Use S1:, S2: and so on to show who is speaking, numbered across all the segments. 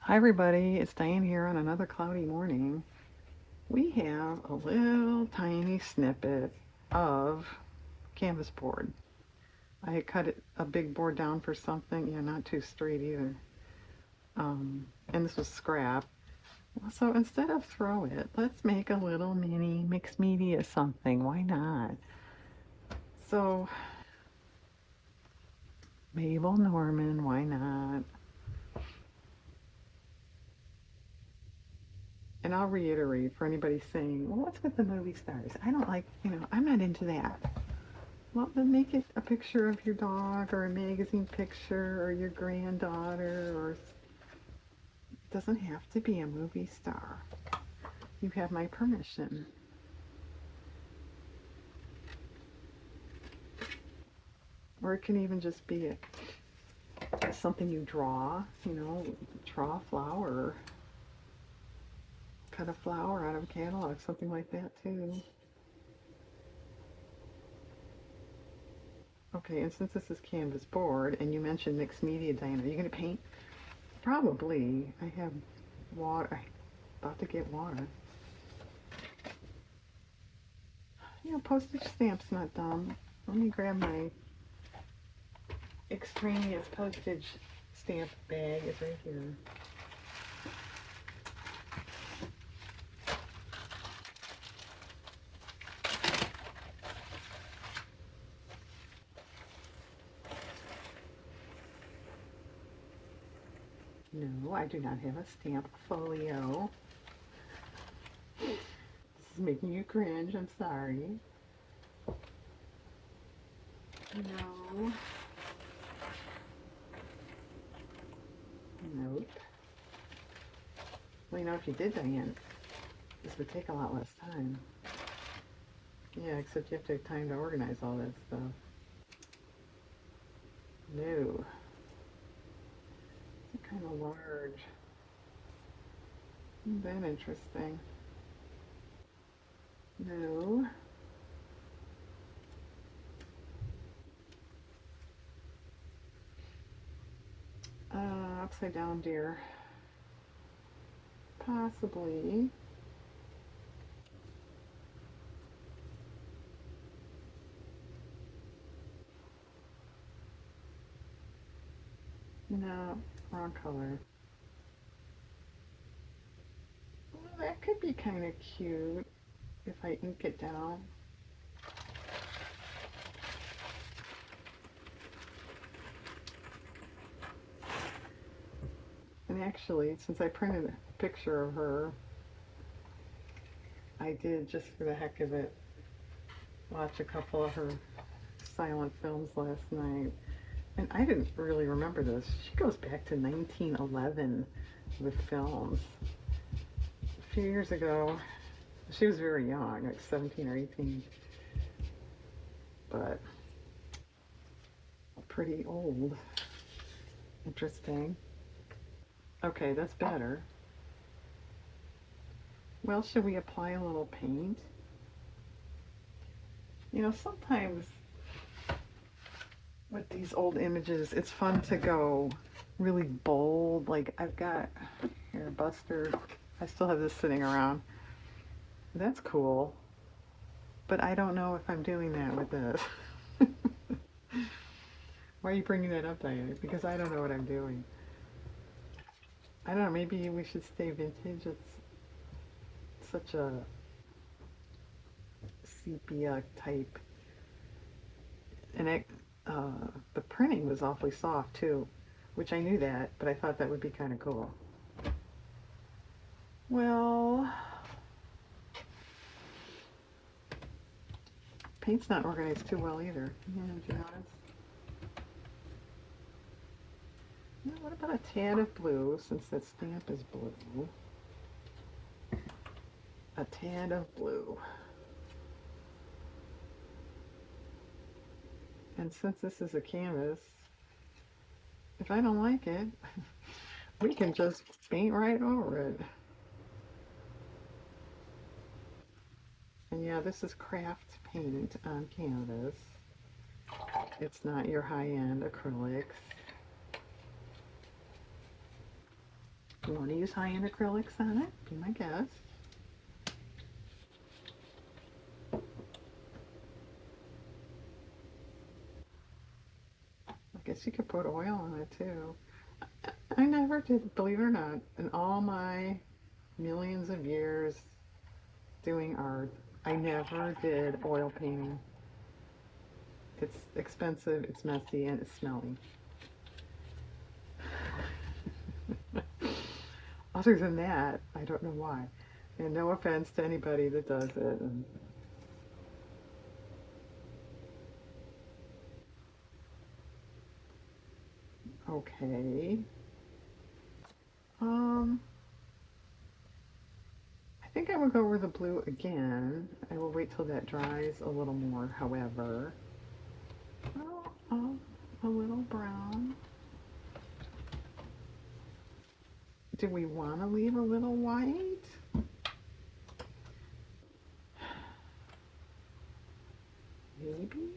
S1: Hi everybody, it's Diane here on another cloudy morning. We have a little tiny snippet of canvas board. I had cut a big board down for something, yeah, not too straight either. And this was scrap. So instead of throw it, let's make a little mini mixed media something. Why not? So, Mabel Norman, why not? And I'll reiterate for anybody saying, well, what's with the movie stars? I don't like, I'm not into that. Well, then make it a picture of your dog or a magazine picture or your granddaughter, or it doesn't have to be a movie star. You have my permission. Or it can even just be something you draw, draw a flower, cut a flower out of a catalog, something like that too. Okay, and since this is canvas board and you mentioned mixed media, Diana, are you going to paint? Probably. I have water. I'm about to get water. Postage stamps not dumb. Let me grab my extraneous postage stamp bag. Is right here. No, I do not have a stamp folio. This is making you cringe. I'm sorry. No. Nope. Well, if you did, Diane, this would take a lot less time. Yeah, except you have to have time to organize all that stuff. No. They're kind of large. Isn't that interesting? No. Upside down deer. Possibly. No, wrong color. Well, that could be kind of cute if I ink it down. And actually, since I printed a picture of her, I did, just for the heck of it, watch a couple of her silent films last night. And I didn't really remember this. She goes back to 1911 with films. A few years ago, she was very young, like 17 or 18, but pretty old. Interesting. Okay, that's better. Well, should we apply a little paint? Sometimes with these old images, it's fun to go really bold. Like I've got here, Buster. I still have this sitting around. That's cool. But I don't know if I'm doing that with this. Why are you bringing that up, Diane? Because I don't know what I'm doing. I don't know. Maybe we should stay vintage. It's such a sepia type. And the printing was awfully soft too, which I knew that, but I thought that would be kind of cool. Well, paint's not organized too well either. Yeah, did you notice? Yeah, what about a tad of blue, since that stamp is blue? A tad of blue. And since this is a canvas, if I don't like it, we can just paint right over it. And yeah, this is craft paint on canvas. It's not your high-end acrylics. You want to use high-end acrylics on it? Be my guest. I guess you could put oil on it too. I never did, believe it or not, in all my millions of years doing art, I never did oil painting. It's expensive, it's messy, and it's smelly. Other than that, I don't know why. And no offense to anybody that does it. And okay. Um, I think I will go over the blue again. I will wait till that dries a little more, however. A little brown. Do we want to leave a little white? Maybe?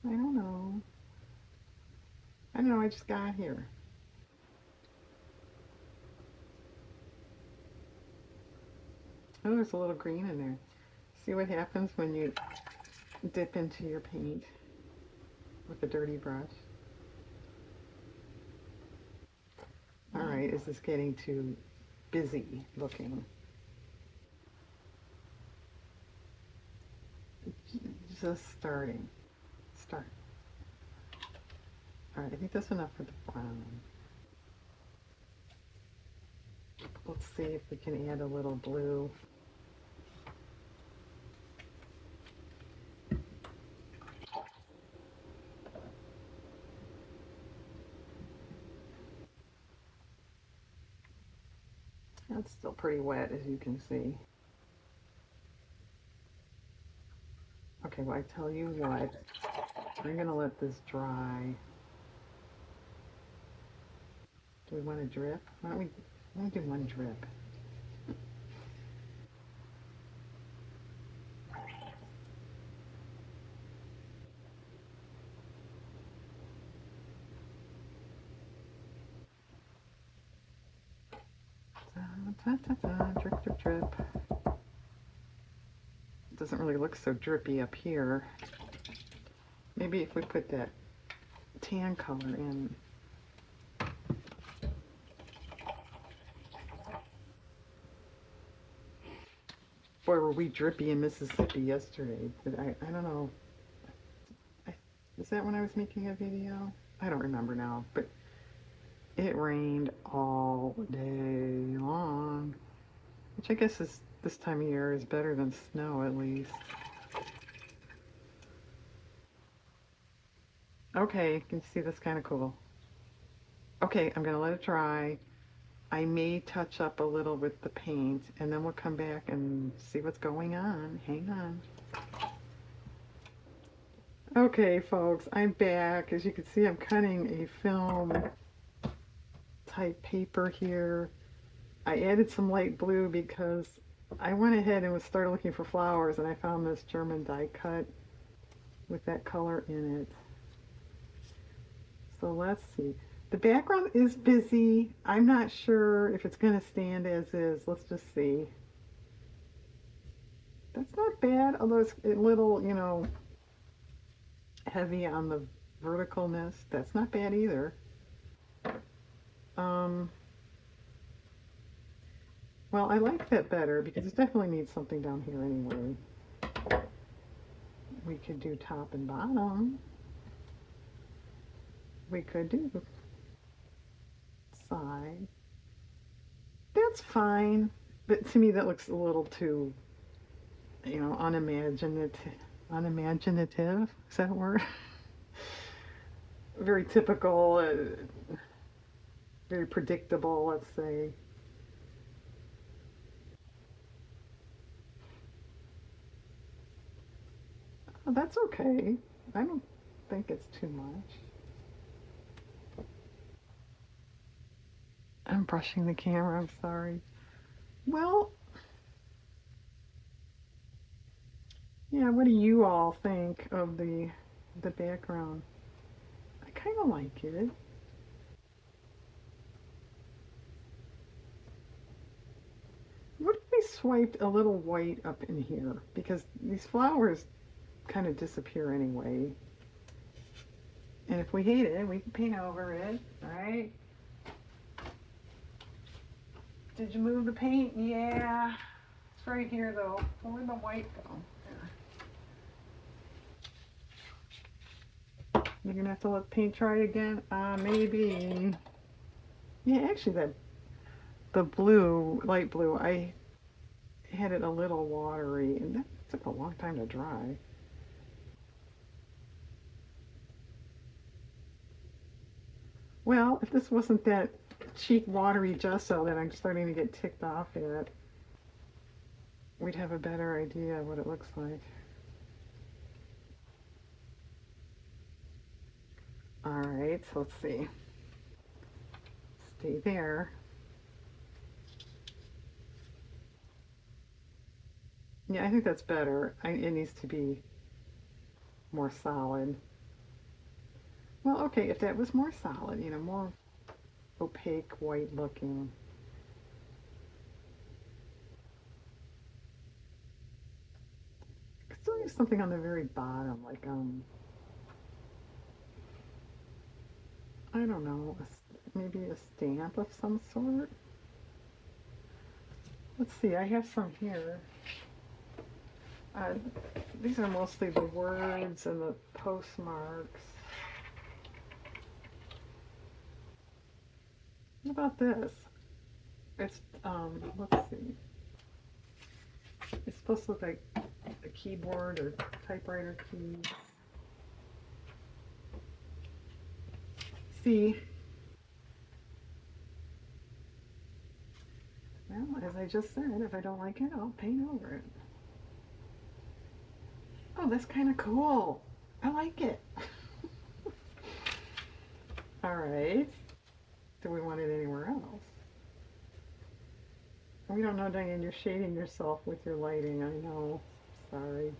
S1: I don't know. I don't know, I just got here. Oh, there's a little green in there. See what happens when you dip into your paint with a dirty brush? Alright, is this getting too busy looking? Just starting. Start. Alright, I think that's enough for the brown. Let's see if we can add a little blue. That's still pretty wet, as you can see. Okay, well, I tell you what, I'm going to let this dry. Do we want to drip? Why don't we do one drip? Drip, drip, drip. It doesn't really look so drippy up here. Maybe if we put that tan color in. Boy, were we drippy in Mississippi yesterday. I don't know. Is that when I was making a video? I don't remember now, but it rained all day long. Which I guess is this time of year is better than snow at least. Okay, you can see that's kind of cool. Okay, I'm gonna let it dry. I may touch up a little with the paint and then we'll come back and see what's going on. Hang on. Okay, folks, I'm back. As you can see, I'm cutting a film type paper here. I added some light blue because I went ahead and started looking for flowers and I found this German die cut with that color in it. So let's see. The background is busy. I'm not sure if it's going to stand as is. Let's just see. That's not bad, although it's a little, heavy on the verticalness. That's not bad either. Um, well, I like that better because it definitely needs something down here anyway. We could do top and bottom. We could do side. That's fine, but to me that looks a little too, unimaginative. Unimaginative? Is that a word? Very typical, very predictable, let's say. Oh, that's okay. I don't think it's too much. I'm brushing the camera, I'm sorry. Well, yeah, what do you all think of the background? I kind of like it. swiped a little white up in here because these flowers kind of disappear anyway. And if we hate it, we can paint over it, right? Did you move the paint? Yeah. It's right here though. Where'd the white go? There. You're gonna have to let the paint dry again? Maybe. Yeah, actually the blue, light blue, I had it a little watery and that took a long time to dry. Well, if this wasn't that cheap watery gesso that I'm starting to get ticked off at, we'd have a better idea of what it looks like. Alright, so let's see. Stay there. Yeah, I think that's better. It needs to be more solid. Well, okay, if that was more solid, you know, more opaque, white looking. Could still use something on the very bottom, like, I don't know, maybe a stamp of some sort. Let's see, I have some here. These are mostly the words and the postmarks. What about this? It's, let's see. It's supposed to look like a keyboard or typewriter keys. See? Well, as I just said, if I don't like it, I'll paint over it. Oh, that's kind of cool. I like it. All right. Do we want it anywhere else? We don't know, Diane. You're shading yourself with your lighting. I know. Sorry.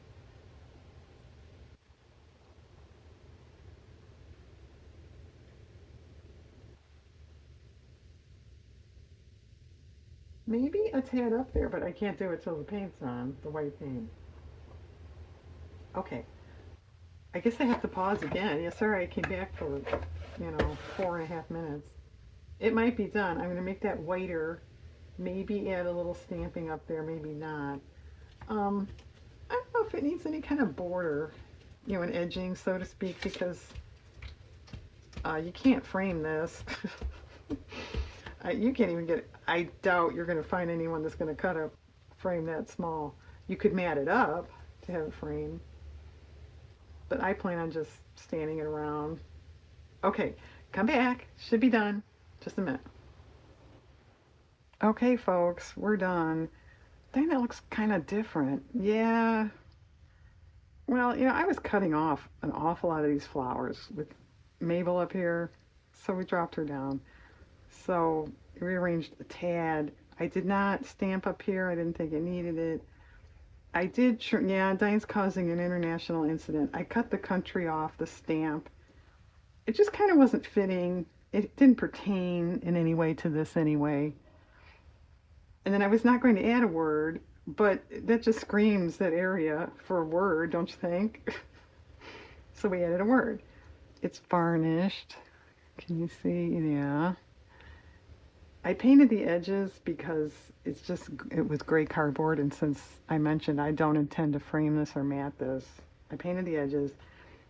S1: Maybe a tad up there, but I can't do it till the paint's on, the white paint. Okay. I guess I have to pause again. Yes, sorry, I came back for, 4.5 minutes. It might be done. I'm going to make that whiter. Maybe add a little stamping up there, maybe not. I don't know if it needs any kind of border, an edging, so to speak, because you can't frame this. You can't even get, I doubt you're going to find anyone that's going to cut a frame that small. You could mat it up to have a frame, but I plan on just standing it around. Okay, come back. Should be done. Just a minute. Okay, folks, we're done. I think that looks kind of different. Yeah. Well, I was cutting off an awful lot of these flowers with Mabel up here, so we dropped her down. So rearranged a tad. I did not stamp up here. I didn't think it needed it. I did, yeah, Diane's causing an international incident. I cut the country off the stamp. It just kind of wasn't fitting. It didn't pertain in any way to this anyway. And then I was not going to add a word, but that just screams that area for a word, don't you think? So we added a word. It's varnished. Can you see? Yeah. I painted the edges because it was gray cardboard, and since I mentioned I don't intend to frame this or mat this, I painted the edges.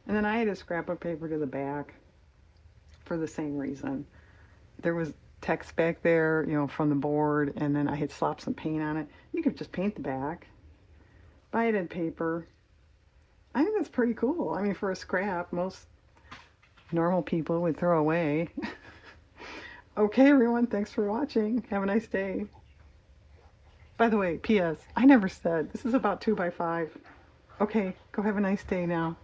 S1: And then I added scrapbook paper to the back for the same reason. There was text back there, from the board, and then I had slapped some paint on it. You could just paint the back. But I added paper. I think that's pretty cool. I mean, for a scrap, most normal people would throw away. Okay, everyone, thanks for watching. Have a nice day. By the way, P.S. I never said, this is about 2x5. Okay, go have a nice day now.